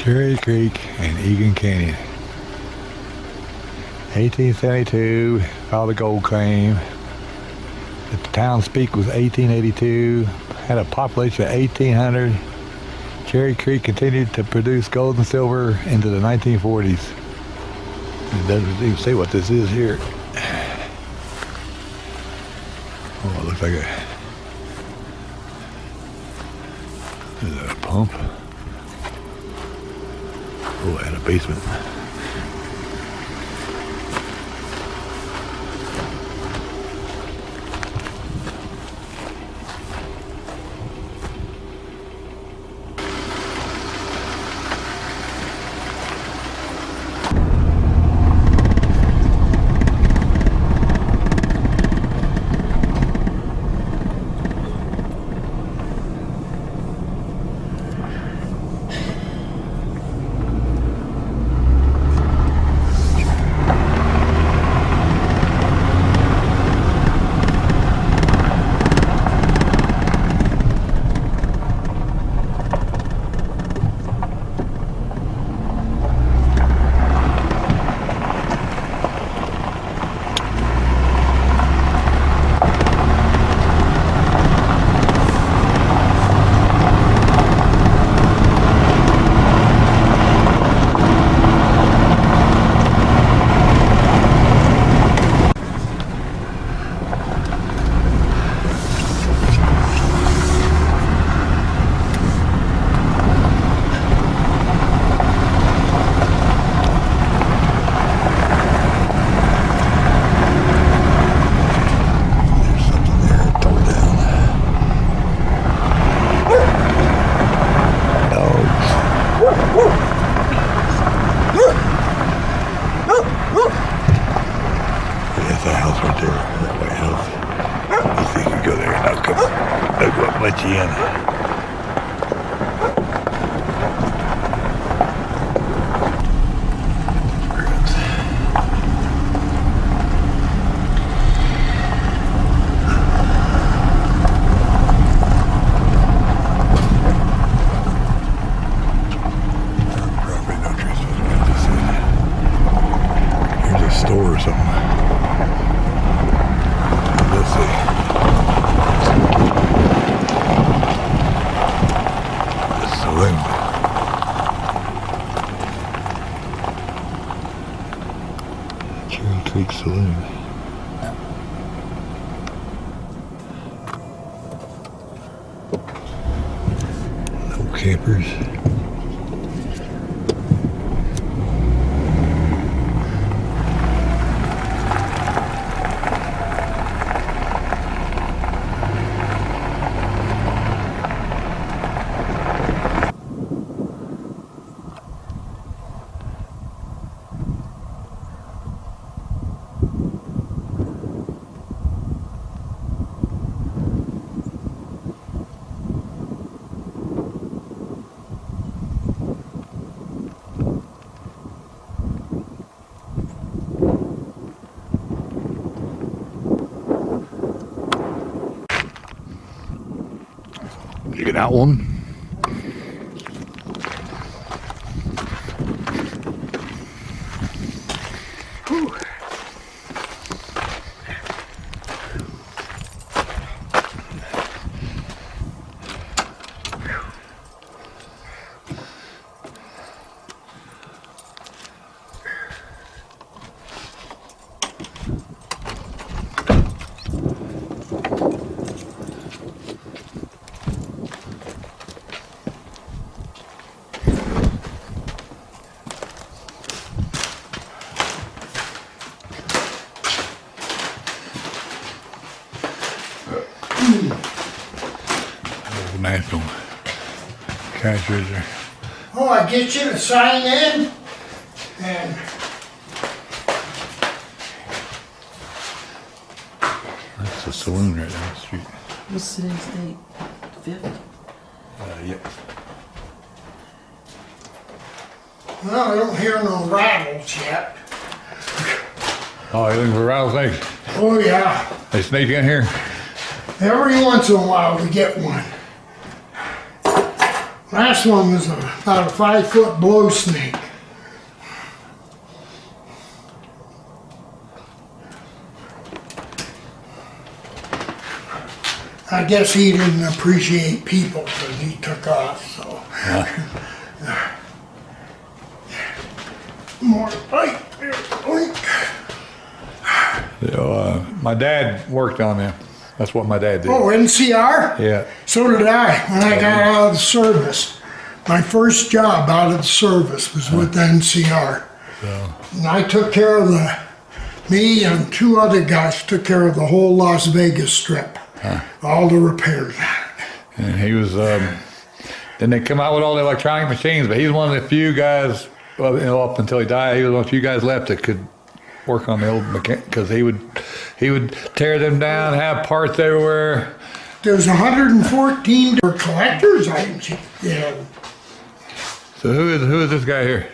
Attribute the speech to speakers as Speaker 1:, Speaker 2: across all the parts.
Speaker 1: Cherry Creek and Egan Canyon. 1872, filed a gold claim. The town's peak was 1882, had a population of 1,800. Cherry Creek continued to produce gold and silver into the 1940s. It doesn't even say what this is here. Oh, it looks like a pump. Oh, and a basement. Let you in. Here's a store or something. Let's see. Cherry Creek Saloon. No campers. You get that one. Whew. National cash register.
Speaker 2: Oh, I get you to sign in and
Speaker 1: That's the saloon right down the street.
Speaker 3: What's today's date? 5th?
Speaker 1: Yep.
Speaker 2: well, I don't hear no rattles yet.
Speaker 1: Oh, you looking for rattlesnakes?
Speaker 2: Oh yeah,
Speaker 1: They snake in here?
Speaker 2: every once in a while we get one. Last one was about a 5-foot blow snake. I guess he didn't appreciate people because he took off, so. More light there, blink.
Speaker 1: My dad worked on them. That's what my dad did.
Speaker 2: Oh, NCR?
Speaker 1: Yeah.
Speaker 2: So did I, when I got out of the service. My first job out of the service was with NCR. And I took care of me and 2 other guys took care of the whole Las Vegas strip. All the repairs.
Speaker 1: And he was, then they come out with all the electronic machines, but he's one of the few guys, well, you know, up until he died, he was one of the few guys left that could work on the old mechanic, because he would tear them down, have parts everywhere.
Speaker 2: There's 114 collector's items. Yeah.
Speaker 1: So who is this guy here?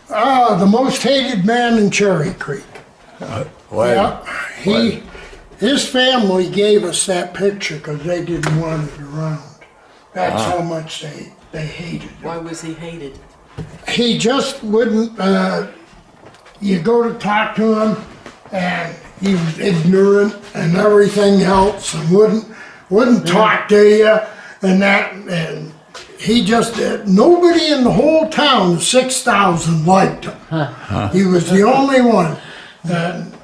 Speaker 2: The most hated man in Cherry Creek.
Speaker 1: What?
Speaker 2: Yeah, his family gave us that picture because they didn't want it around. That's how much they hated him.
Speaker 3: Why was he hated?
Speaker 2: He just wouldn't, you go to talk to him and he was ignorant and everything else and wouldn't talk to you and that, and he just, nobody in the whole town, 6,000 liked him. He was the only one. And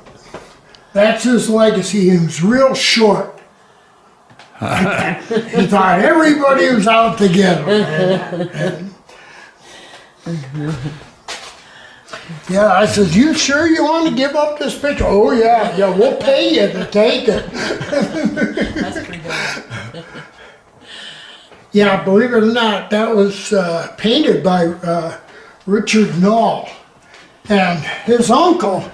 Speaker 2: that's his legacy. He was real short. He thought everybody was out to get him. Yeah, I said, you sure you want to give up this picture? Oh yeah, we'll pay you to take it.
Speaker 3: That's pretty good.
Speaker 2: Yeah, believe it or not, that was painted by Richard Knoll. And his uncle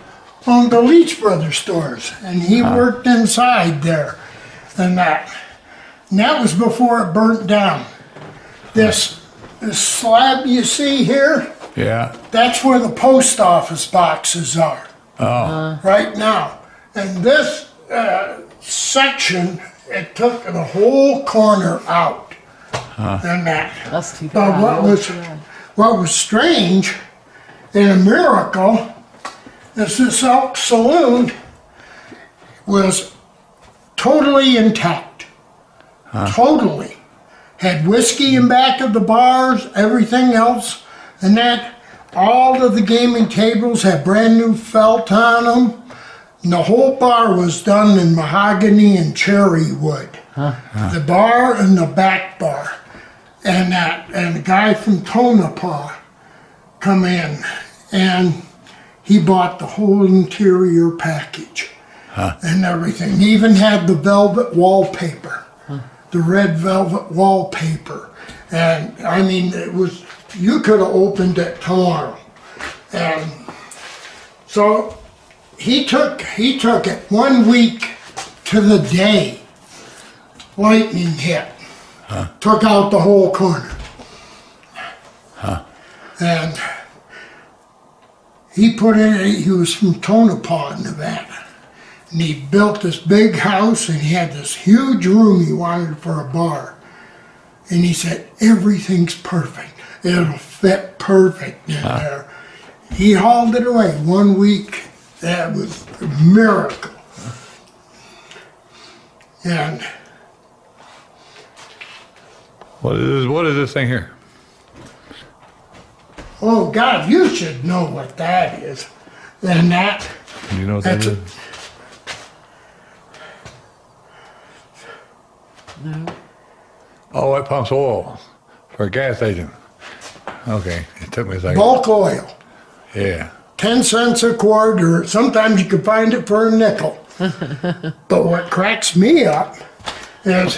Speaker 2: owned the Leach Brothers stores, and he worked inside there. And that was before it burnt down. This slab you see here,
Speaker 1: Yeah.
Speaker 2: that's where the post office boxes are right now. And this section, it took the whole corner out. And that.
Speaker 3: That's too
Speaker 2: But
Speaker 3: bad.
Speaker 2: what was strange and a miracle is this Elk Saloon was totally intact. Totally. Had whiskey in back of the bars, everything else, and that. All of the gaming tables had brand new felt on them. And the whole bar was done in mahogany and cherry wood. The bar and the back bar. And the guy from Tonopah come in and he bought the whole interior package and everything. He even had the velvet wallpaper, the red velvet wallpaper. And I mean, it was, you could have opened it tomorrow. And so he took it 1 week to the day. Lightning hit. Took out the whole corner. And he was from Tonopah, Nevada. And he built this big house and he had this huge room he wanted for a bar. And he said, everything's perfect. It'll fit perfect in there. He hauled it away 1 week. That was a miracle. And
Speaker 1: What is this thing here?
Speaker 2: oh God, you should know what that is. And that,
Speaker 1: Do you know what that
Speaker 2: That's
Speaker 1: is?
Speaker 3: No.
Speaker 1: Oh, it pumps oil for a gas station. Okay, it took me a second.
Speaker 2: bulk oil.
Speaker 1: Yeah.
Speaker 2: 10 cents a quart, or sometimes you can find it for a nickel. But what cracks me up is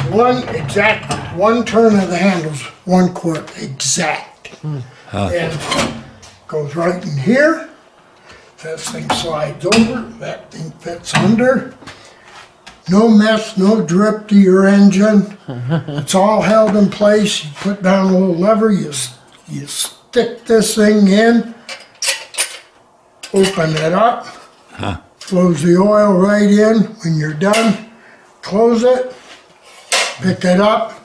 Speaker 2: one turn of the handles, 1 quart exact. And goes right in here. This thing slides over, that thing fits under. No mess, no drip to your engine. It's all held in place. You put down a little lever, you stick this thing in, open it up, flows the oil right in. When you're done, close it, pick it up,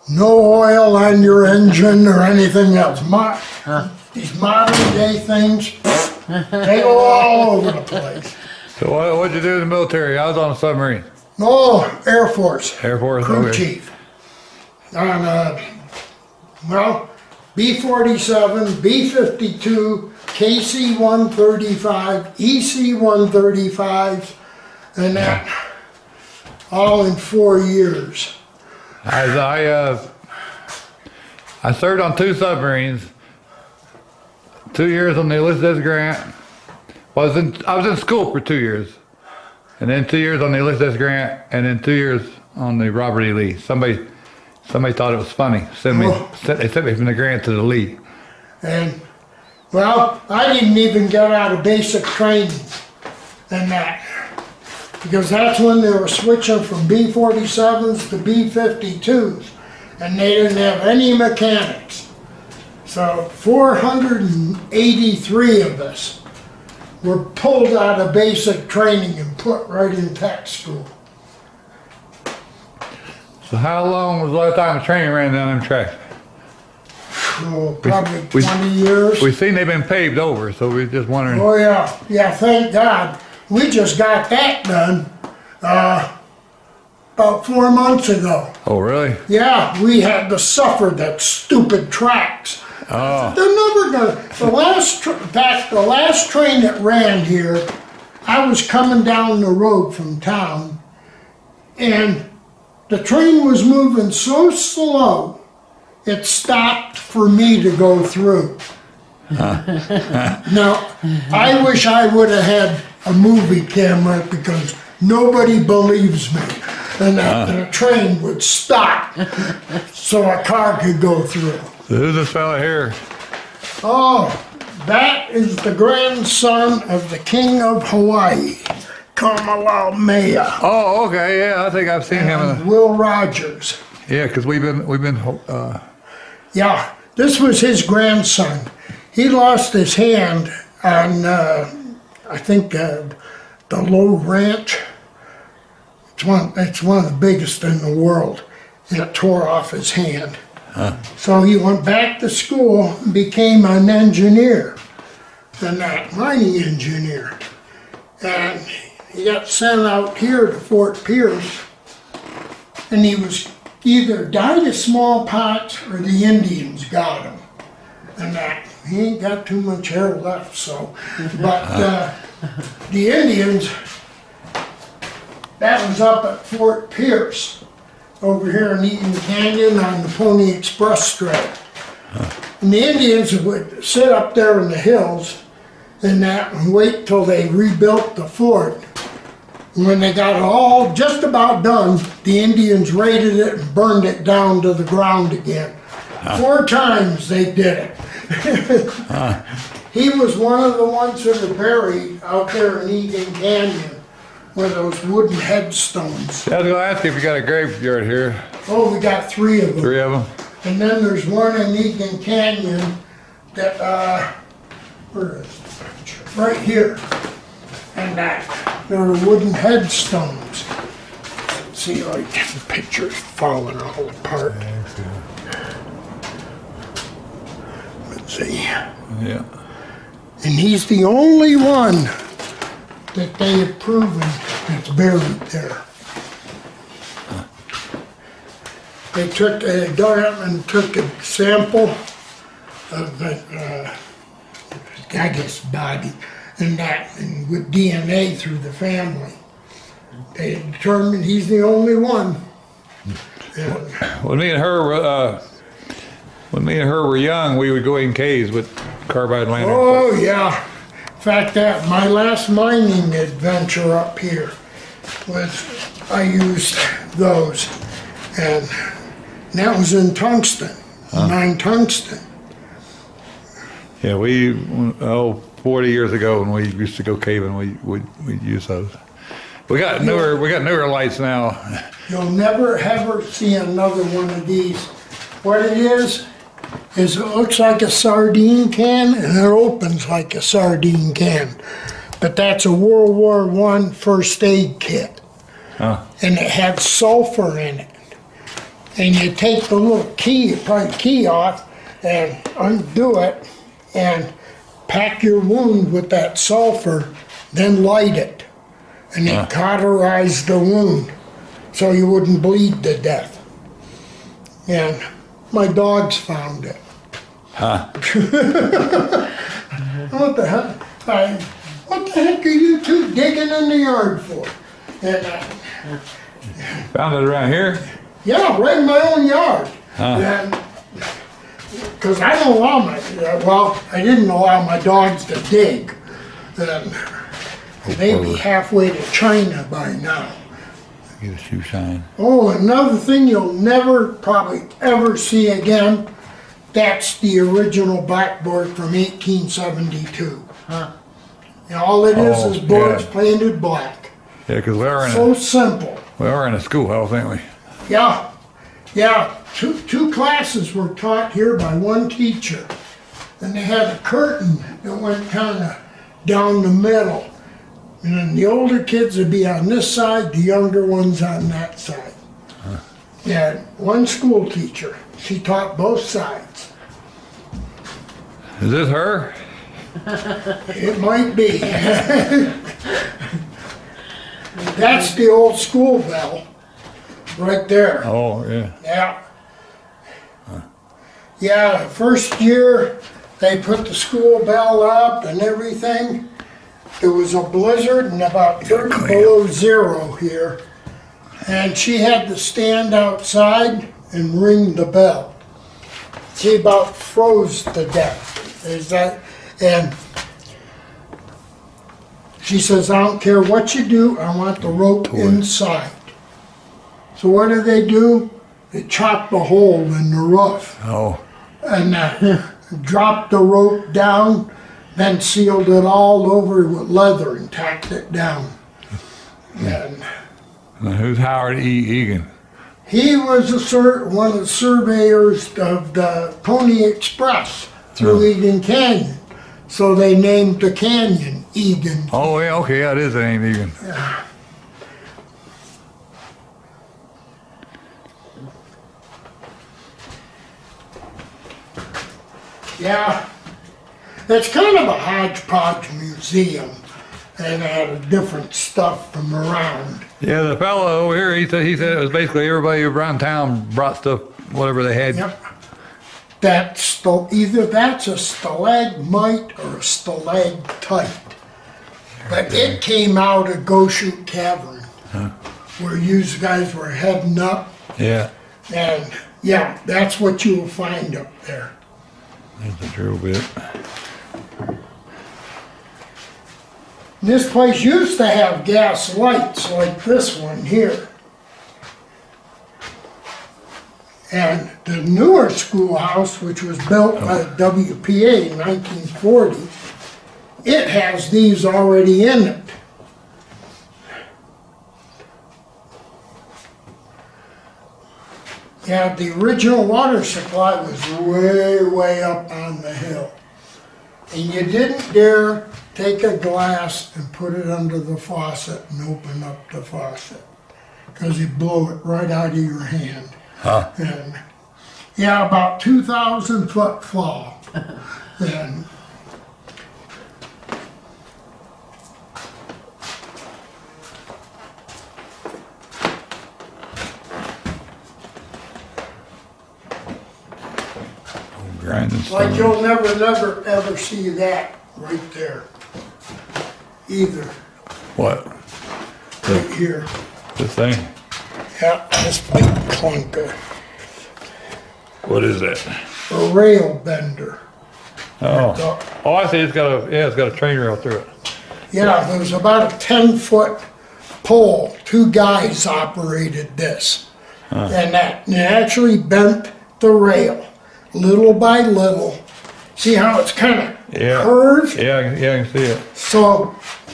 Speaker 2: No oil on your engine or anything else. These modern day things, they go all over the place.
Speaker 1: So what'd you do in the military? I was on a submarine.
Speaker 2: No, Air Force.
Speaker 1: Air Force,
Speaker 2: Crew
Speaker 1: okay.
Speaker 2: chief. On, B-47, B-52, KC-135, EC-135, and that all in 4 years.
Speaker 1: I served on 2 submarines, 2 years on the Ulysses Grant. I was in school for 2 years, and then 2 years on the Ulysses Grant, and then 2 years on the Robert E. Lee. Somebody thought it was funny. They sent me from the Grant to the Lee.
Speaker 2: And, well, I didn't even get out of basic training in that. Because that's when they were switching from B-47s to B-52s. And they didn't have any mechanics. So 483 of us were pulled out of basic training and put right in tech school.
Speaker 1: So how long was the last time the train ran down them tracks?
Speaker 2: Oh, probably
Speaker 1: we-
Speaker 2: 20 years.
Speaker 1: We've seen they've been paved over, so we're just wondering.
Speaker 2: Oh yeah, thank God. We just got that done about 4 months ago.
Speaker 1: Oh, really?
Speaker 2: Yeah, we had to suffer that stupid tracks.
Speaker 1: Oh.
Speaker 2: They're never gonna, in fact, the last train that ran here, I was coming down the road from town, and the train was moving so slow, it stopped for me to go through. Now, I wish I would have had a movie camera because nobody believes me. And that the train would stop so a car could go through.
Speaker 1: So who's this fella here?
Speaker 2: Oh, that is the grandson of the King of Hawaii, Kamehameha.
Speaker 1: Oh, okay, yeah, I think I've seen him.
Speaker 2: And Will Rogers.
Speaker 1: Yeah, because we've been.
Speaker 2: Yeah, this was his grandson. He lost his hand on, I think, the Low Ranch. It's one of the biggest in the world. And it tore off his hand. So he went back to school and became an engineer, a mining engineer. And he got sent out here to Fort Pierce, and he was either died of smallpox or the Indians got him. And he ain't got too much hair left, so. But the Indians, that was up at Fort Pierce, over here in Eaton Canyon on the Pony Express Strait. And the Indians would sit up there in the hills and wait till they rebuilt the fort. And when they got it all just about done, the Indians raided it and burned it down to the ground again. 4 times they did it. He was one of the ones that are buried out there in Eaton Canyon with those wooden headstones.
Speaker 1: I was going to ask you if you got a graveyard here.
Speaker 2: Oh, we got 3 of them.
Speaker 1: 3 of them?
Speaker 2: And then there's one in Eaton Canyon that, where is it? Right here. And there are wooden headstones. See, like, the picture's falling all apart. Let's see.
Speaker 1: Yeah.
Speaker 2: And he's the only one that they have proven that's buried there. They dug up and took a sample of the, I guess, body, and with DNA through the family. They determined he's the only one. And
Speaker 1: When me and her were young, we would go in caves with carbide lanterns.
Speaker 2: oh, yeah. In fact, my last mining adventure up here was, I used those. And that was in tungsten, 9 tungsten.
Speaker 1: Yeah, 40 years ago when we used to go caving, we'd use those. We got newer lights now.
Speaker 2: You'll never ever see another one of these. What it is it looks like a sardine can and it opens like a sardine can. But that's a World War I first aid kit.
Speaker 1: Huh.
Speaker 2: And it had sulfur in it. and you take the little key, probably key off, and undo it, and pack your wound with that sulfur, then light it, and it cauterized the wound so you wouldn't bleed to death. And my dogs found it.
Speaker 1: Huh?
Speaker 2: What the heck? What the heck are you two digging in the yard for? And
Speaker 1: Found it around here?
Speaker 2: yeah, right in my own yard. Because I don't allow I didn't allow my dogs to dig. They'd be halfway to China by now.
Speaker 1: Get a shoe shine.
Speaker 2: Oh, another thing you'll never, probably ever see again, that's the original blackboard from 1872.
Speaker 3: Huh.
Speaker 2: And all it is
Speaker 1: Oh,
Speaker 2: boards
Speaker 1: yeah.
Speaker 2: painted black.
Speaker 1: Yeah, because
Speaker 2: So simple.
Speaker 1: we are in a schoolhouse, ain't we?
Speaker 2: Yeah, yeah. Two classes were taught here by one teacher. And they had a curtain that went kind of down the middle. And then the older kids would be on this side, the younger ones on that side. Yeah, one school teacher. She taught both sides.
Speaker 1: Is this her?
Speaker 2: It might be. That's the old school bell, right there.
Speaker 1: Oh, yeah.
Speaker 2: Yeah. Yeah, first year they put the school bell up and everything. There was a blizzard and about 30 below zero here. And she had to stand outside and ring the bell. She about froze to death. And she says, I don't care what you do, I want the rope inside. So what do? They chopped a hole in the roof
Speaker 1: Oh,
Speaker 2: and dropped the rope down, then sealed it all over with leather and tacked it down. And
Speaker 1: now who's Howard E. Egan?
Speaker 2: he was one of the surveyors of the Pony Express through Egan Canyon. So they named the canyon Egan.
Speaker 1: Oh, yeah, okay, that is the name Egan.
Speaker 2: Yeah, it's kind of a hodgepodge museum, and they had different stuff from around.
Speaker 1: Yeah, the fellow over here, he said it was basically everybody around town brought stuff, whatever they had.
Speaker 2: Yep. Either that's a stalagmite or a stalactite. But it came out of Goshoot Cavern, where you guys were heading up.
Speaker 1: Yeah,
Speaker 2: And yeah, that's what you will find up there.
Speaker 1: there's the drill bit.
Speaker 2: This place used to have gas lights like this one here. And the newer schoolhouse, which was built by the WPA in 1940, it has these already in it. Yeah, the original water supply was way, way up on the hill. And you didn't dare take a glass and put it under the faucet and open up the faucet, because you'd blow it right out of your hand.
Speaker 1: Huh?
Speaker 2: And yeah, about 2,000 foot fall. And
Speaker 1: Grinding
Speaker 2: like
Speaker 1: stone.
Speaker 2: you'll never, ever see that right there either,
Speaker 1: What?
Speaker 2: right here.
Speaker 1: This thing?
Speaker 2: Yeah, this big clunker,
Speaker 1: What is that?
Speaker 2: a rail bender.
Speaker 1: Oh. Oh, I see. It's got a train rail through it.
Speaker 2: Yeah, there was about a 10-foot pole. Two guys operated this. And that actually bent the rail little by little. See how it's kind of
Speaker 1: Yeah.
Speaker 2: curved?
Speaker 1: Yeah, I can see it.
Speaker 2: So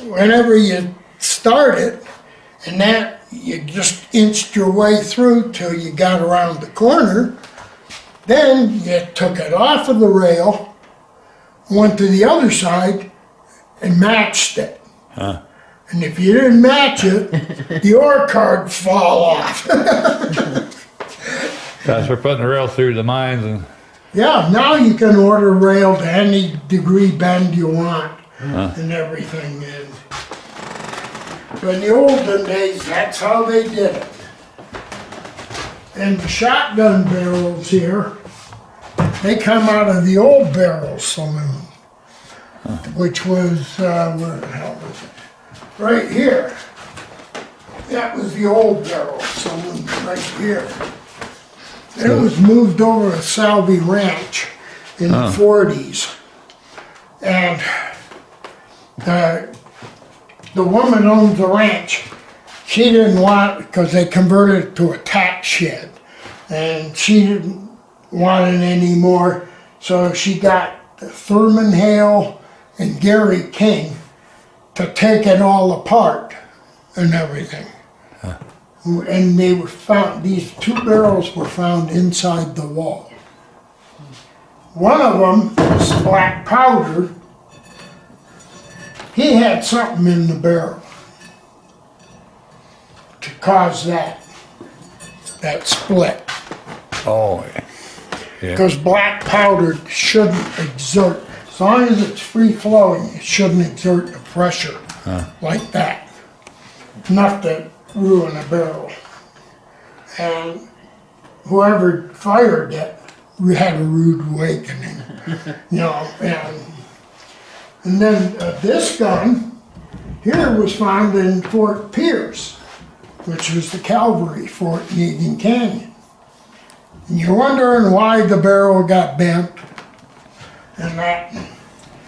Speaker 2: whenever you start it, and that you just inched your way through till you got around the corner, then you took it off of the rail, went to the other side, and matched it.
Speaker 1: Huh?
Speaker 2: And if you didn't match it, the ore card fall off.
Speaker 1: That's for putting the rails through the mines and.
Speaker 2: Yeah, now you can order rail to any degree bend you want and everything. But in the olden days, that's how they did it. And the shotgun barrels here, they come out of the old barrel saloon, which was, where the hell was it? Right here. That was the old barrel saloon right here. It was moved over to Salvey Ranch in the 40s. And the woman owned the ranch. She didn't want it because they converted it to a tack shed. And she didn't want it anymore. So she got Thurman Hale and Gary King to take it all apart and everything. And they were found, these two barrels were found inside the wall. One of them is black powder. He had something in the barrel to cause that split.
Speaker 1: Oh, yeah.
Speaker 2: Because black powder shouldn't exert, as long as it's free flowing, it shouldn't exert the pressure like that. Enough to ruin a barrel. And whoever fired it had a rude awakening, you know. And then this gun here was found in Fort Pierce, which was the cavalry fort in Egan Canyon. And you're wondering why the barrel got bent and that.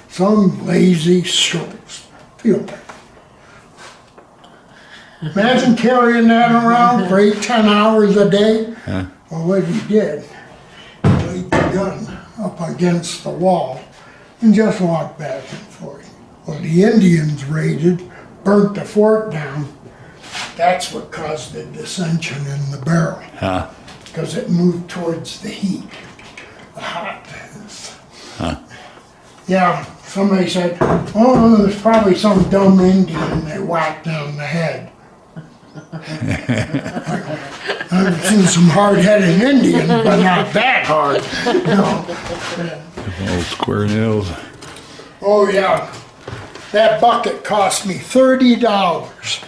Speaker 2: Some lazy souls feel like. Imagine carrying that around for 8-10 hours a day. Well, what he did, he laid the gun up against the wall and just walked back and forth. Well, the Indians raided, burnt the fort down. That's what caused the dissension in the barrel. Because it moved towards the heat, the hotness. Yeah, somebody said, oh, there's probably some dumb Indian they whacked on the head. I've seen some hard-headed Indians, but not that hard. No.
Speaker 1: Old square nails.
Speaker 2: Oh yeah, that bucket cost me $30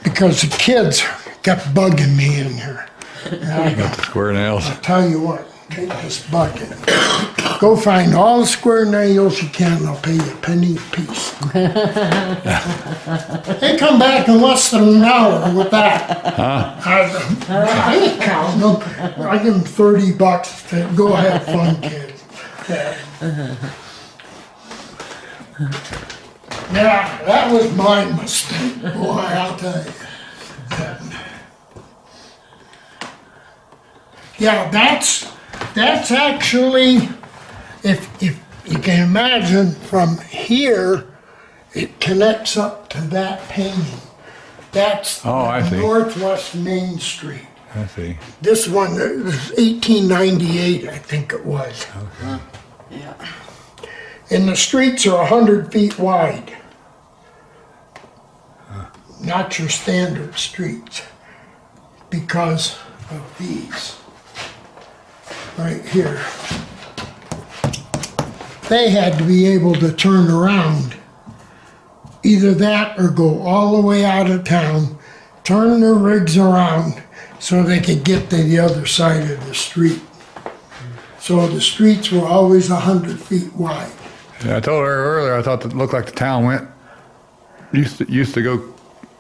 Speaker 2: because the kids kept bugging me in here.
Speaker 1: Got the square nails.
Speaker 2: I'll tell you what, take this bucket. Go find all the square nails you can, and I'll pay you a penny a piece. They come back in less than an hour with that. I ain't counting them. I give them $30 to go have fun, kids. Yeah, that was my mistake, boy, I'll tell you. Yeah, that's actually, if you can imagine from here, it connects up to that painting. That's
Speaker 1: I see.
Speaker 2: Northwest Main Street.
Speaker 1: I see.
Speaker 2: This one was 1898, I think it was.
Speaker 1: Okay.
Speaker 3: Yeah.
Speaker 2: And the streets are 100 feet wide. Not your standard streets, because of these. Right here. They had to be able to turn around. Either that or go all the way out of town, turn their rigs around so they could get to the other side of the street. So the streets were always 100 feet wide.
Speaker 1: Yeah, I told her earlier, I thought it looked like the town used to go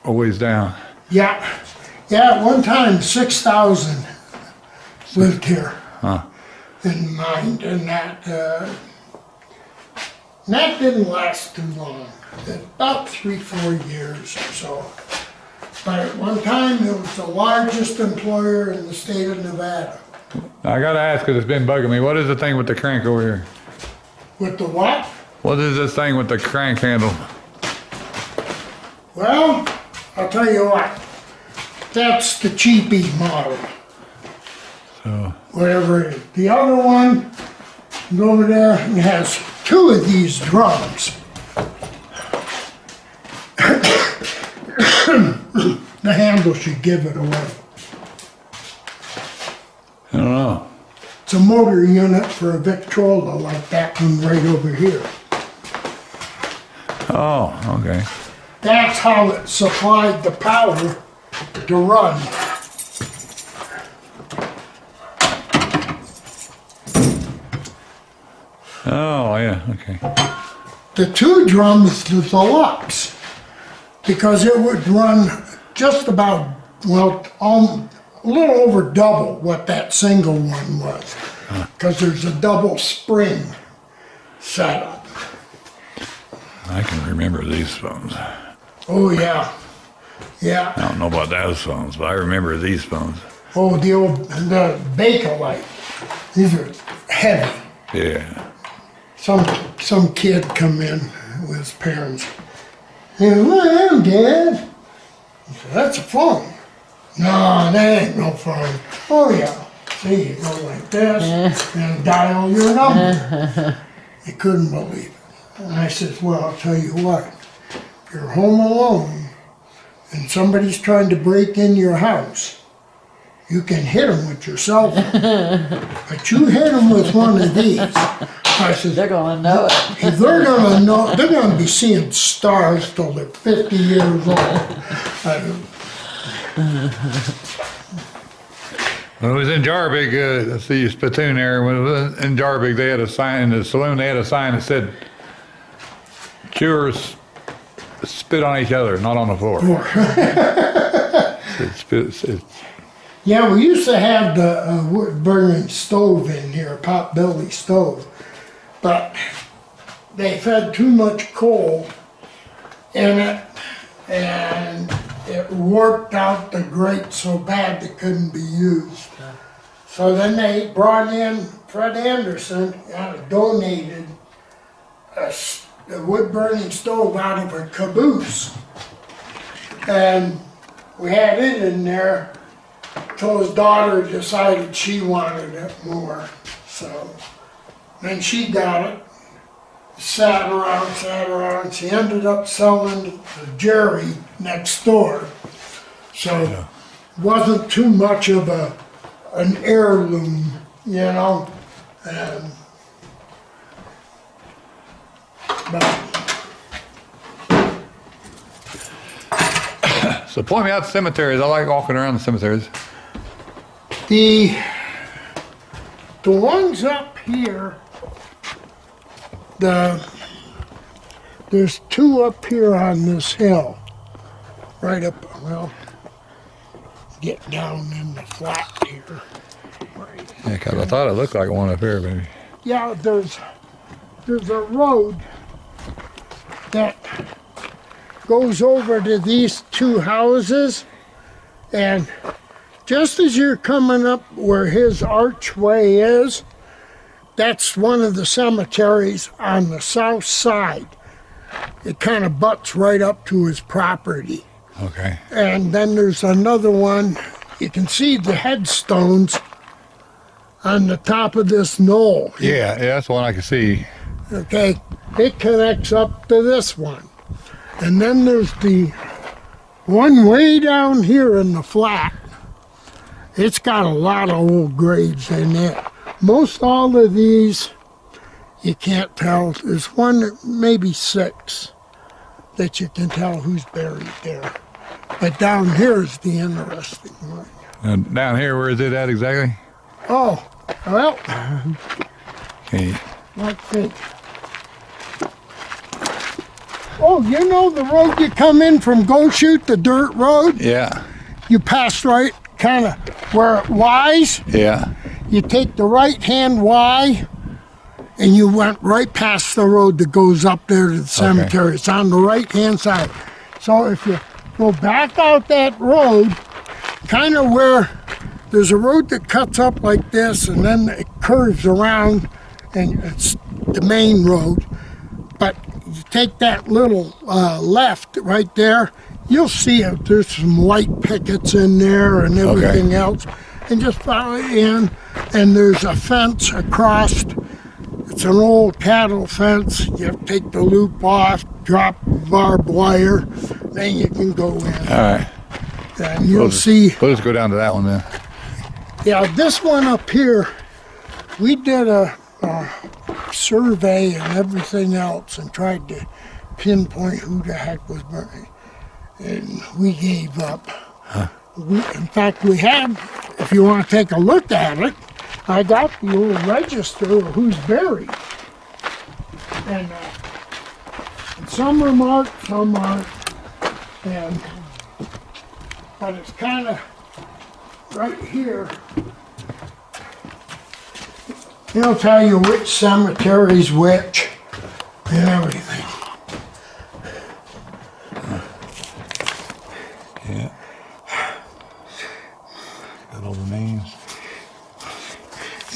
Speaker 1: a ways down.
Speaker 2: Yeah, at one time 6,000 lived here in mind, and that didn't last too long. About 3-4 years or so. But at one time, it was the largest employer in the state of Nevada.
Speaker 1: I gotta ask, because it's been bugging me, what is the thing with the crank over here?
Speaker 2: With the what?
Speaker 1: What is this thing with the crank handle?
Speaker 2: Well, I'll tell you what. That's the cheapie model.
Speaker 1: So,
Speaker 2: Whatever it is. The other one is over there and has 2 of these drums. The handle should give it away.
Speaker 1: I don't know.
Speaker 2: It's a motor unit for a Victrola like that one right over here.
Speaker 1: Oh, okay.
Speaker 2: That's how it supplied the power to run.
Speaker 1: Oh, yeah, okay.
Speaker 2: The two drums, the deluxe, because it would run just about, well, a little over double what that single one was. Because there's a double spring setup.
Speaker 1: I can remember these phones.
Speaker 2: Oh, yeah. Yeah.
Speaker 1: I don't know about those phones, but I remember these phones.
Speaker 2: Oh, the Bakelite. These are heavy.
Speaker 1: Yeah.
Speaker 2: Some kid come in with his parents. He goes, "Well, Dad." I said, "That's a phone." "No, that ain't no phone." "Oh, yeah. See, you go like this and dial your number." He couldn't believe it. And I said, "Well, I'll tell you what. If you're home alone and somebody's trying to break in your house, you can hit them with your cell phone. But you hit them with one of these." I said,
Speaker 3: They're gonna know it.
Speaker 2: if they're gonna know, they're gonna be seeing stars till they're 50 years old.
Speaker 1: When it was in Jarbig, I see Spittoon there. When it was in Jarbig, they had a sign in the saloon. They had a sign that said, "Chewers spit on each other, not on the floor."
Speaker 2: Yeah, we used to have the wood burning stove in here, pot belly stove, but they fed too much coal in it, and it warped out the grate so bad it couldn't be used. So then they brought in Fred Anderson, donated a wood burning stove out of a caboose, and we had it in there till his daughter decided she wanted it more. So then she got it, sat around. She ended up selling it to Jerry next door. So it wasn't too much of an heirloom, you know. But
Speaker 1: So point me out the cemeteries. I like walking around the cemeteries.
Speaker 2: the ones up here, there's two up here on this hill, right up, well, get down in the flat here. Right.
Speaker 1: Yeah, 'cause I thought it looked like one up here, maybe.
Speaker 2: Yeah, there's a road that goes over to these two houses, and just as you're coming up where his archway is, that's one of the cemeteries on the south side. It kind of butts right up to his property.
Speaker 1: Okay.
Speaker 2: And then there's another one. You can see the headstones on the top of this knoll.
Speaker 1: Yeah, that's the one I can see.
Speaker 2: Okay, it connects up to this one. And then there's the one way down here in the flat. It's got a lot of old graves in it. Most all of these, you can't tell. There's one, maybe 6, that you can tell who's buried there. But down here is the interesting one.
Speaker 1: Down here, where is it at exactly?
Speaker 2: Oh, well,
Speaker 1: Okay.
Speaker 2: let's see. Oh, you know the road you come in from Go Shoot, the dirt road?
Speaker 1: Yeah.
Speaker 2: You pass right kind of where it Y's.
Speaker 1: Yeah.
Speaker 2: You take the right-hand Y, and you went right past the road that goes up there to the cemetery. It's on the right-hand side. So if you go back out that road, kind of where there's a road that cuts up like this, and then it curves around, and it's the main road. But you take that little left right there, you'll see it. There's some white pickets in there and everything else. And just follow it in, and there's a fence across. It's an old cattle fence. You have to take the loop off, drop barbed wire, then you can go in.
Speaker 1: All right.
Speaker 2: And you'll see,
Speaker 1: We'll just go down to that one then.
Speaker 2: Yeah, this one up here, we did a survey and everything else and tried to pinpoint who the heck was burning. And we gave up. In fact, we had, if you want to take a look at it, I got the old register of who's buried. And some are marked, some aren't. But it's kind of right here. It'll tell you which cemetery's which and everything.
Speaker 1: Yeah. Got all the names.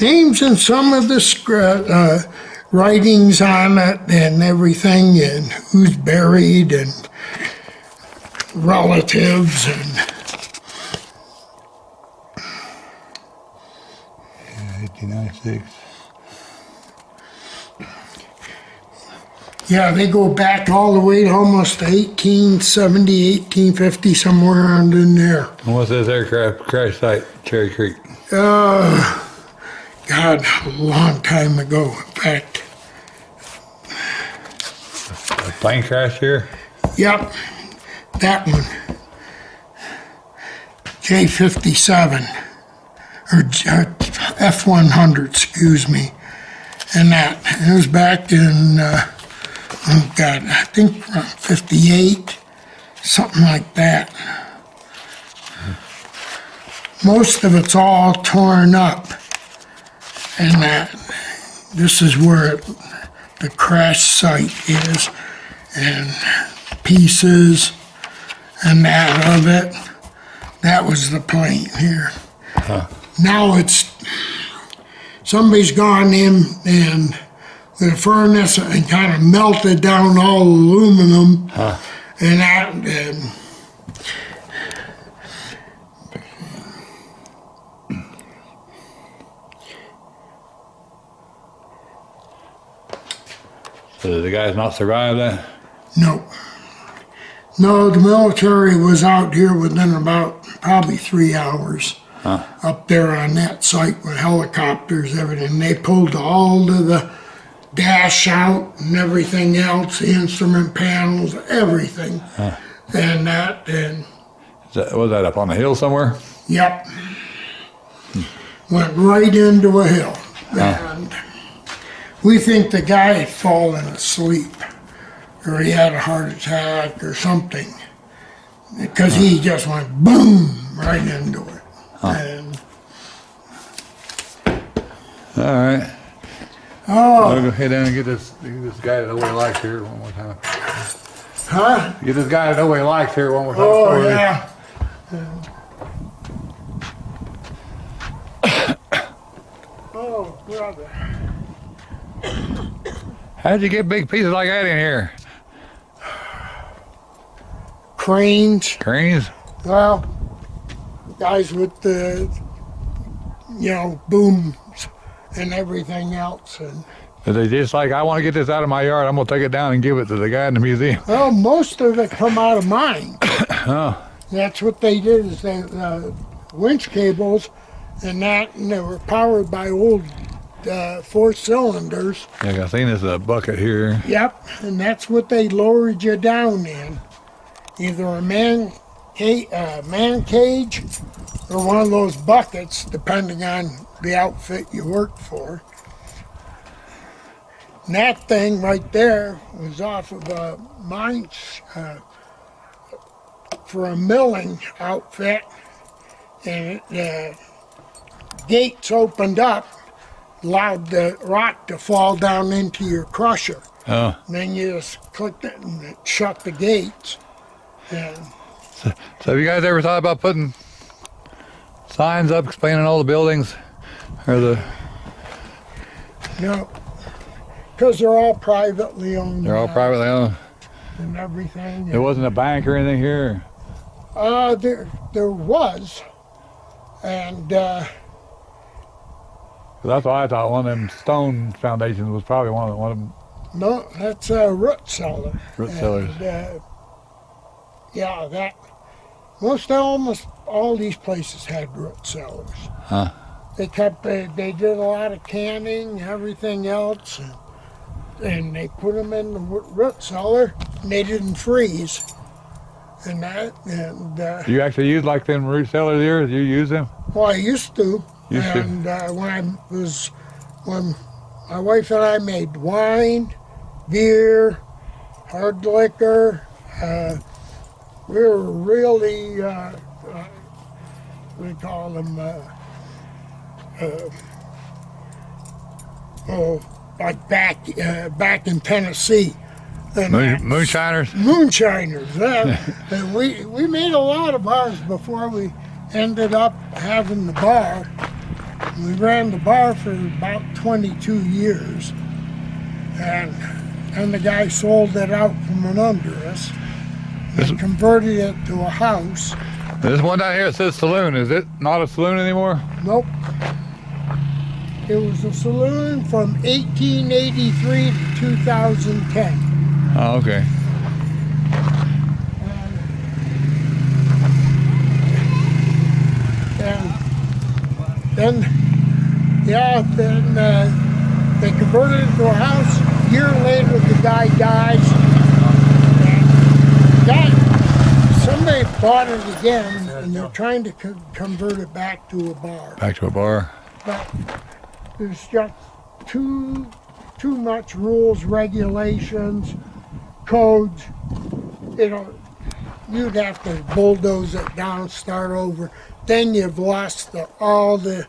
Speaker 2: Names and some of the writings on it and everything, and who's buried and relatives and.
Speaker 1: Yeah, 1896.
Speaker 2: Yeah, they go back all the way to almost 1870, 1850, somewhere around in there.
Speaker 1: And what's this aircraft crash site, Cherry Creek?
Speaker 2: God, a long time ago, in fact.
Speaker 1: A plane crash here?
Speaker 2: Yep, that one. J-57, or F-100, excuse me. And that, it was back in, oh God, I think around 58, something like that. Most of it's all torn up. And that, this is where the crash site is, and pieces and that of it. That was the plane here. Now it's, somebody's gone in and with a furnace and kind of melted down all the aluminum and that. And
Speaker 1: So did the guys not survive that?
Speaker 2: no. No, the military was out here within about probably 3 hours. Up there on that site with helicopters, everything. They pulled all of the dash out and everything else, the instrument panels, everything. And that, and
Speaker 1: Was that up on the hill somewhere?
Speaker 2: yep. Went right into a hill. And we think the guy had fallen asleep, or he had a heart attack or something, because he just went boom right into it. And
Speaker 1: All right. I'll go head down and get this guy that nobody likes here one more time.
Speaker 2: huh?
Speaker 1: Get this guy that nobody likes here one more time.
Speaker 2: Oh
Speaker 1: for me.
Speaker 2: yeah. Oh brother.
Speaker 1: How'd you get big pieces like that in here?
Speaker 2: Cranes.
Speaker 1: Cranes?
Speaker 2: Well, guys with the, booms and everything else. And
Speaker 1: Are they just like, I want to get this out of my yard, I'm going to take it down and give it to the guy in the museum?
Speaker 2: well, most of it come out of mine.
Speaker 1: Oh,
Speaker 2: That's what they did, is they winch cables and that, and they were powered by old 4 cylinders.
Speaker 1: yeah, I seen this bucket here.
Speaker 2: Yep, and that's what they lowered you down in. Either a man cage or one of those buckets, depending on the outfit you worked for. And that thing right there was off of a mine for a milling outfit, and the gates opened up, allowed the rock to fall down into your crusher.
Speaker 1: Oh,
Speaker 2: And then you just clicked it and it shut the gates. And
Speaker 1: so have you guys ever thought about putting signs up explaining all the buildings? Or the,
Speaker 2: no, because they're all privately owned.
Speaker 1: they're all privately owned?
Speaker 2: And everything.
Speaker 1: It wasn't a bank or anything here?
Speaker 2: There was, and
Speaker 1: That's what I thought. One of them stone foundations was probably one of them.
Speaker 2: no, that's a root cellar.
Speaker 1: Root cellars.
Speaker 2: And, yeah, almost all these places had root cellars.
Speaker 1: Huh.
Speaker 2: They did a lot of canning, everything else, and they put them in the root cellar, and they didn't freeze. And
Speaker 1: You actually use like them root cellars here? Do you use them?
Speaker 2: well, I used to.
Speaker 1: Used to.
Speaker 2: And when my wife and I made wine, beer, hard liquor, we were really, what do you call them, like back in Tennessee. And
Speaker 1: Moonshiners?
Speaker 2: moonshiners. And we made a lot of ours before we ended up having the bar. We ran the bar for about 22 years, and the guy sold it out from under us and converted it to a house.
Speaker 1: This one down here, it says saloon. Is it not a saloon anymore?
Speaker 2: Nope. It was a saloon from 1883 to 2010.
Speaker 1: Oh, okay.
Speaker 2: And then they converted it to a house. A year later, the guy dies. Somebody bought it again, and they're trying to convert it back to a bar.
Speaker 1: Back to a bar.
Speaker 2: But there's just too much rules, regulations, codes. You'd have to bulldoze it down, start over. Then you've lost all the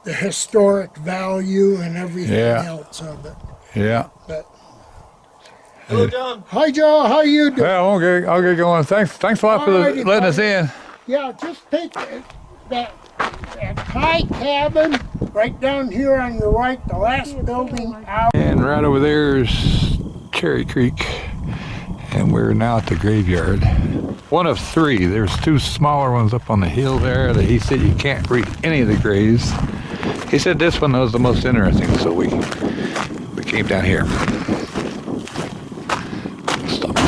Speaker 2: historic value and everything else of it.
Speaker 1: Yeah.
Speaker 2: But,
Speaker 4: Hello, John.
Speaker 2: hi, Joe. How you doing?
Speaker 1: Yeah, I'll get going. Thanks a lot for
Speaker 2: Alrighty,
Speaker 1: letting us in.
Speaker 2: Yeah, just take that high cabin right down here on your right, the last building out.
Speaker 1: And right over there is Cherry Creek. And we're now at the graveyard. One of three. There's two smaller ones up on the hill there that he said you can't read any of the graves. He said this one was the most interesting, so we came down here.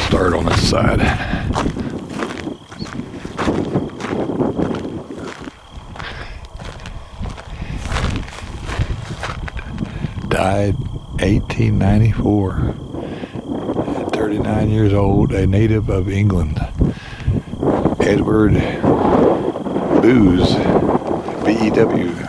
Speaker 1: Start on this side. Died 1894. 39 years old, a native of England. Edward Booz, B-E-W-S.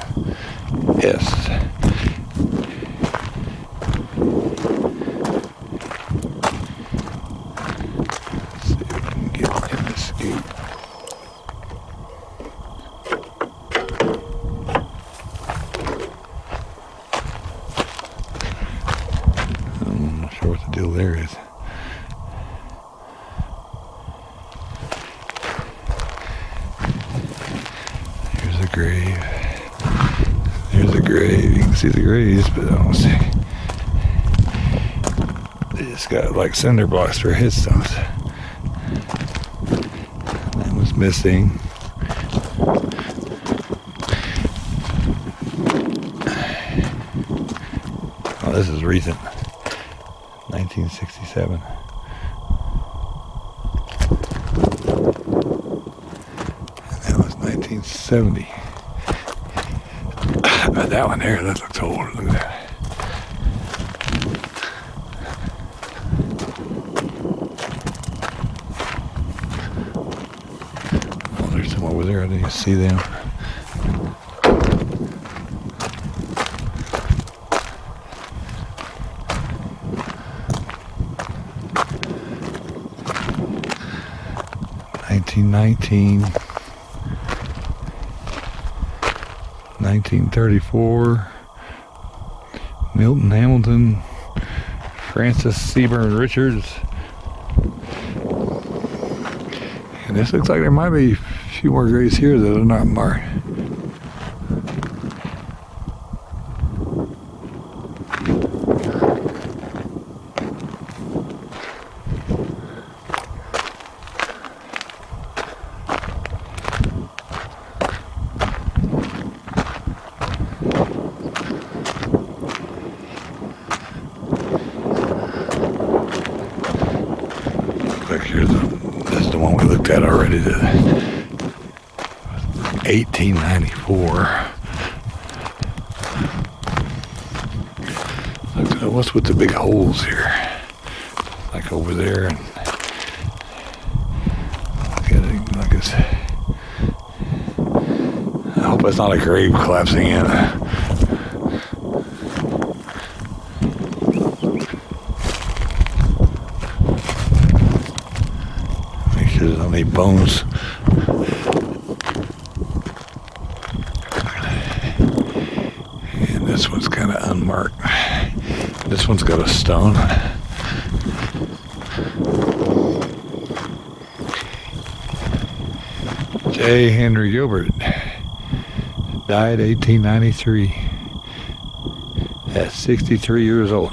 Speaker 1: Let's see if we can get in the scoop. I'm not sure what the deal there is. Grave. There's a grave. You can see the graves, but I don't see. They just got like cinder blocks for headstones. That was missing. Oh, this is recent. 1967. That was 1970. That one there, that looks old. Look at that. Oh, there's some over there. I didn't even see them. (1919). 1934, Milton Hamilton, Francis Seaburn Richards. And this looks like there might be a few more graves here that are not marked. This is the one we looked at already. 1894. What's with the big holes here? Like over there, and like it's, I hope it's not a grave collapsing in. Make sure there's not any bones. And this one's kind of unmarked. This one's got a stone. J. Henry Gilbert died 1893 at 63 years old.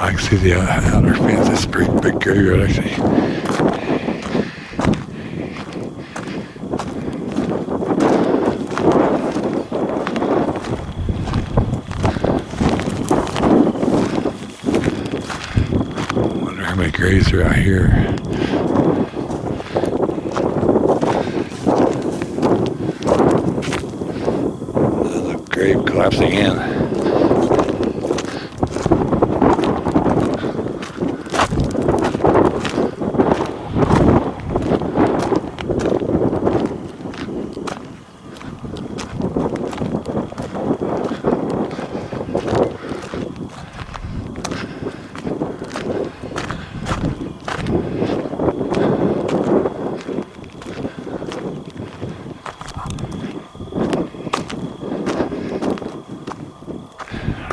Speaker 1: I can see the outer fence. It's a pretty big graveyard, actually. Wonder how many graves are out here. There's a grave collapsing in.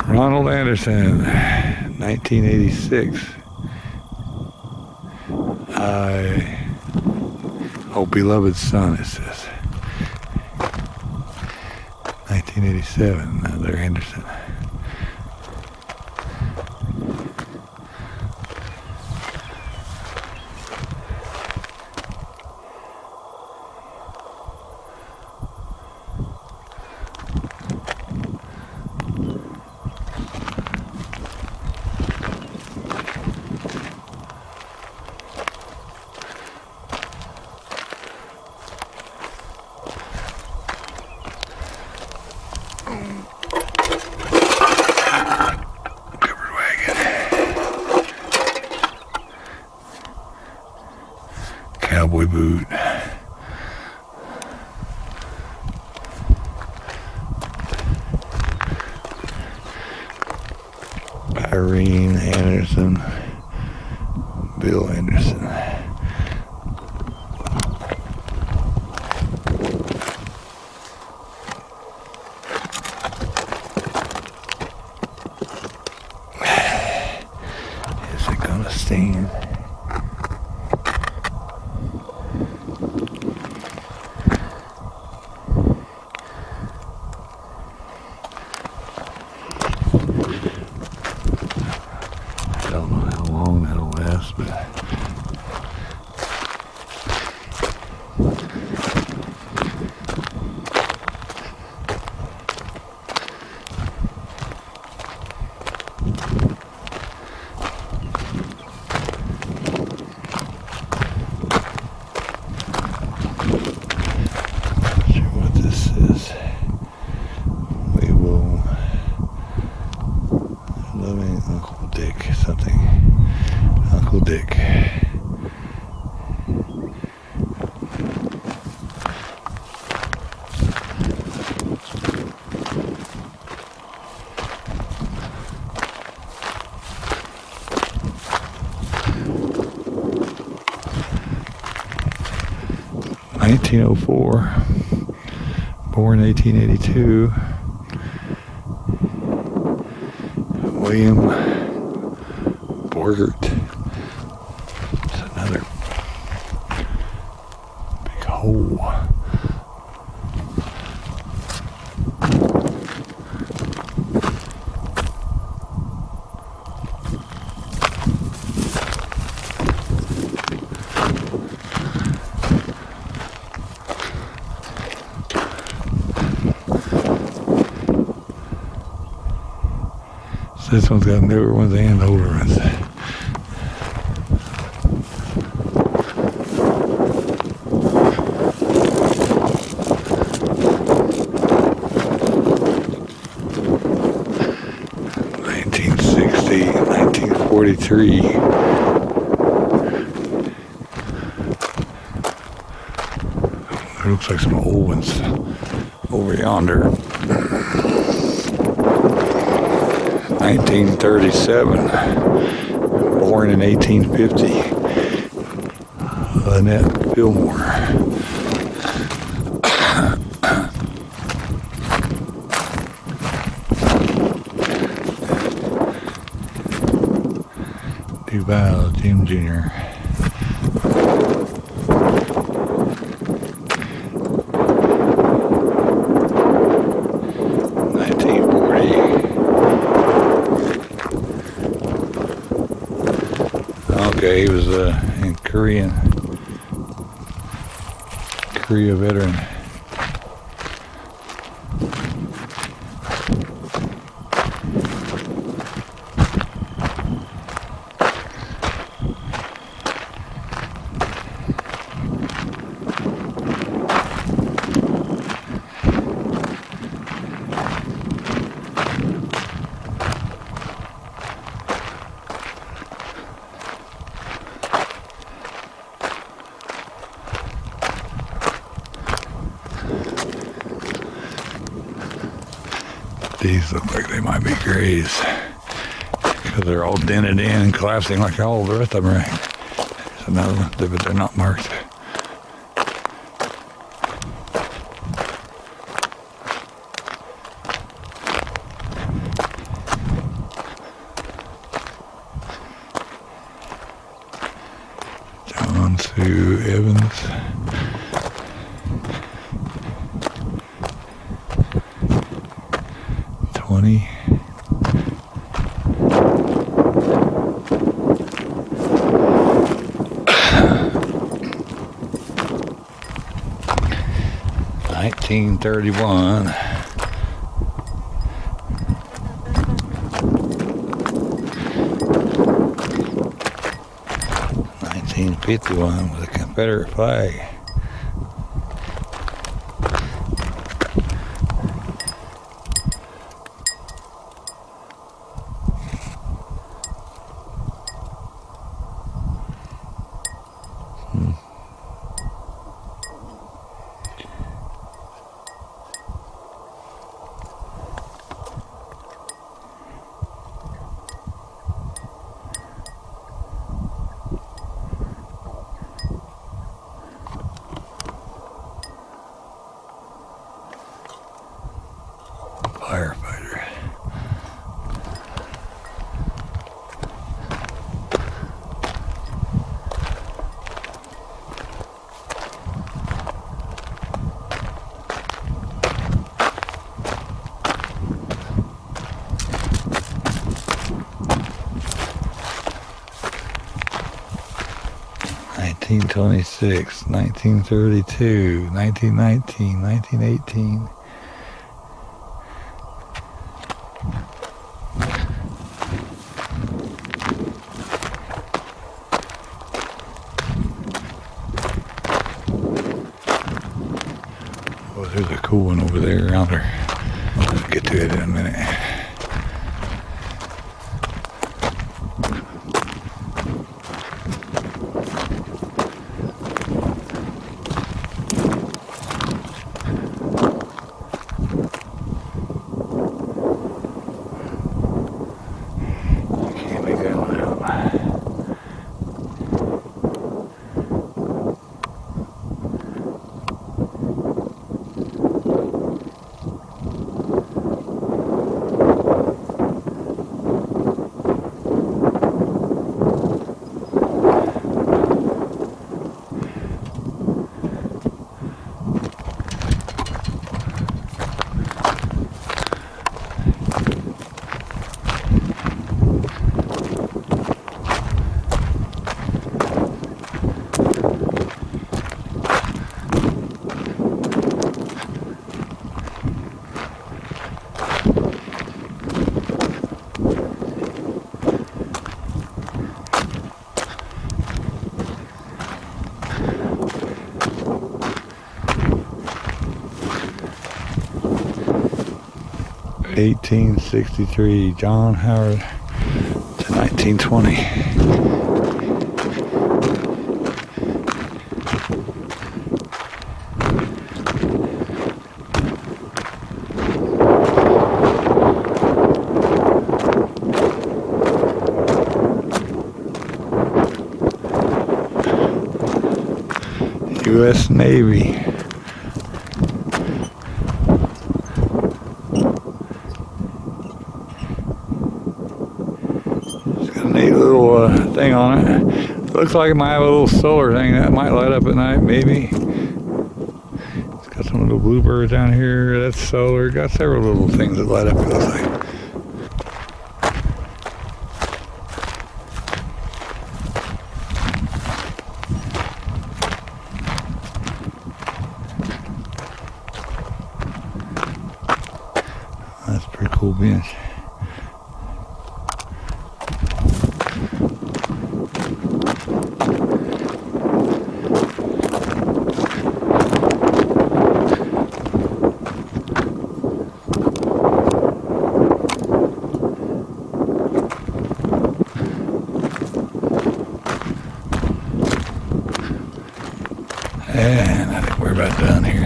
Speaker 1: Ronald Anderson, 1986. Oh, beloved son, it says. 1987, another Anderson. Cowboy boot. Irene Anderson. Bill Anderson. Is it gonna stand? I don't know how long that'll last, but not sure what this is. We will loving Uncle Dick something. Uncle Dick. (1904), born 1882. William Borgert. It's another big hole. This one's got newer ones and older ones. '60, 1943. It looks like some old ones over yonder. 1937. Born in 1850. Lynette Fillmore. Duval, Jim Jr. Okay, he was in Korea veteran. These look like they might be graves because they're all dented in and collapsing like all the rest of them are. There's another one, but they're not marked. John Sue Evans. $20. $19.31. $19.51 with a Confederate flag. Firefighter. $19.26, $19.32, $19.19, $19.18. Oh, there's a cool one over there around her. I'll get to it in a minute. Can't make that one out. 1863, John Howard to 1920. U.S. Navy. It's got a neat little thing on it. Looks like it might have a little solar thing that might light up at night, maybe. It's got some little bluebirds down here. That's solar. Got several little things that light up, it looks like. That's a pretty cool bench. And I think we're about done here.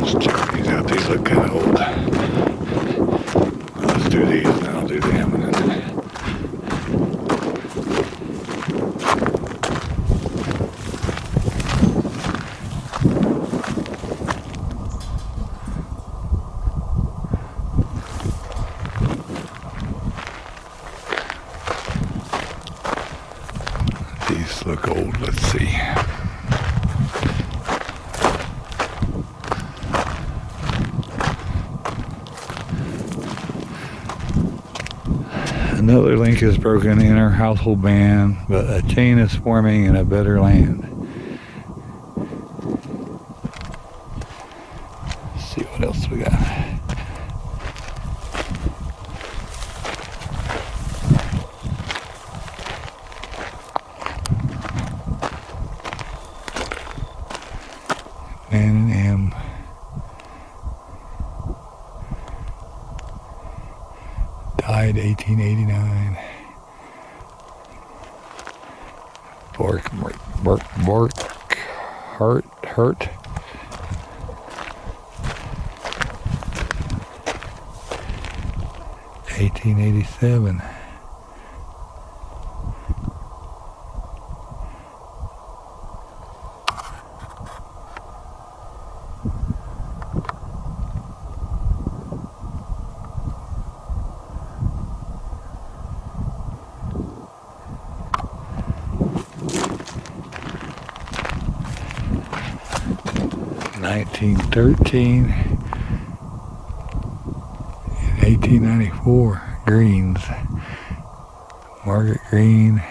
Speaker 1: Let's check these out. These look kind of old. Let's do these and then I'll do them. And then these look old. Let's see. Another link is broken in our household band, but a chain is forming in a better land. Let's see what else we got. Man and M. Died 1889. Bork, hurt. 1887. $1913 and 1894 Greens. Margaret Green,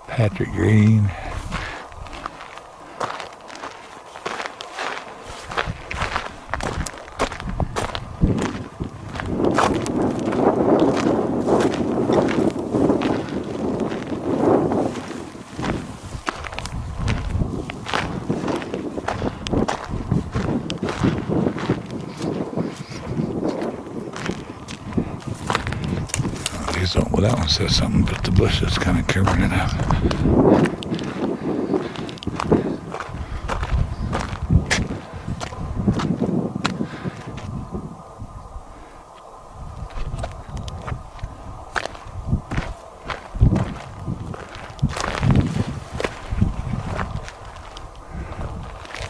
Speaker 1: Patrick Green. Well, that one says something, but the bush is kind of covering it up. I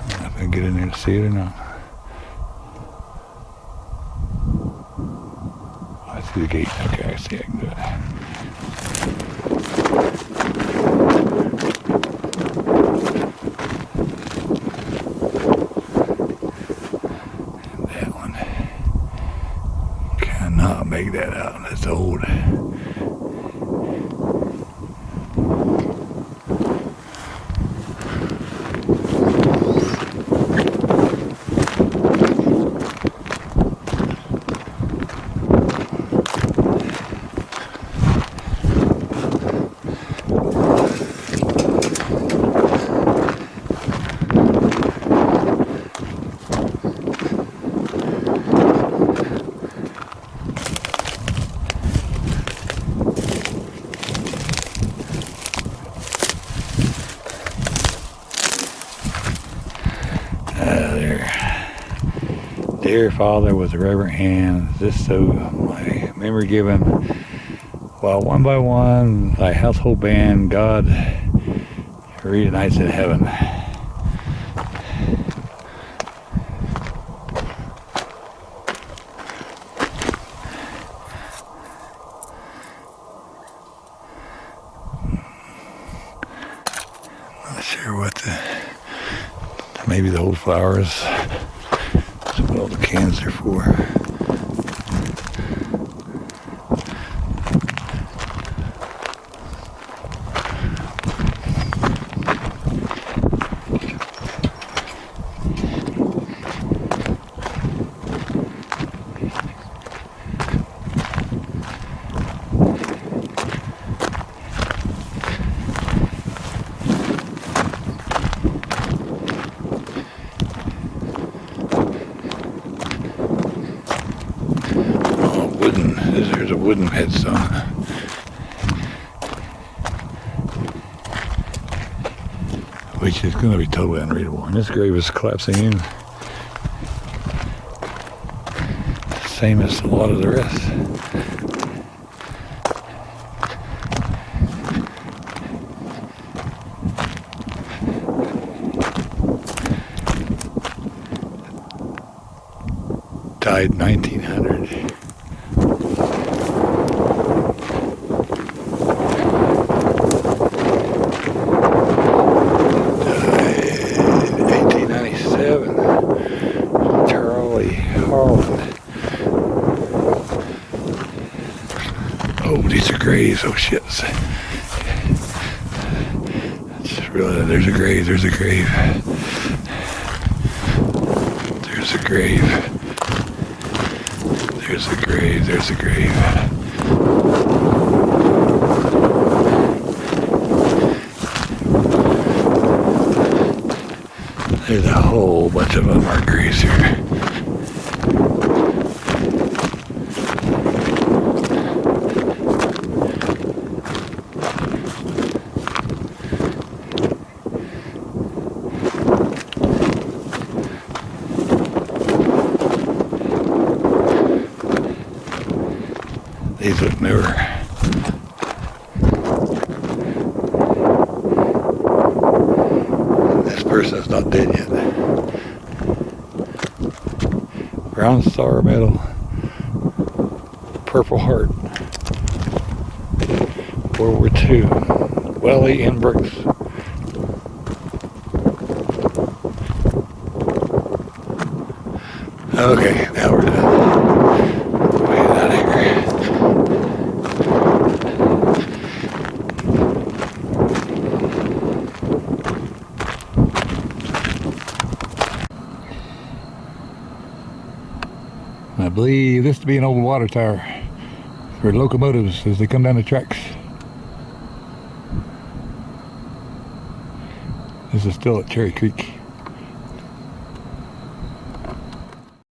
Speaker 1: don't know if I can get in there to see it or not. I see the gate. Okay, I see I can do it. And that one cannot make that out. That's old. 1913 Dear Father, with reverent hands, this so my memory given, while one by one thy household band, God reunites in heaven. Not sure what maybe the old flowers. That's what all the cans are for. There's a wooden headstone. Which is going to be totally unreadable. And this grave is collapsing in. Same as a lot of the rest. Died 1900. Oh, these are graves. Oh shit. There's a grave. There's a grave. There's a grave. There's a grave. There's a grave. There's a whole bunch of unmarked graves here. These look newer. This person's not dead yet. Brown Star Medal. Purple Heart. World War II. Welly and Brooks. Okay, now we're done. Way out of here. I believe this to be an old water tower for locomotives as they come down the tracks. This is still at Cherry Creek.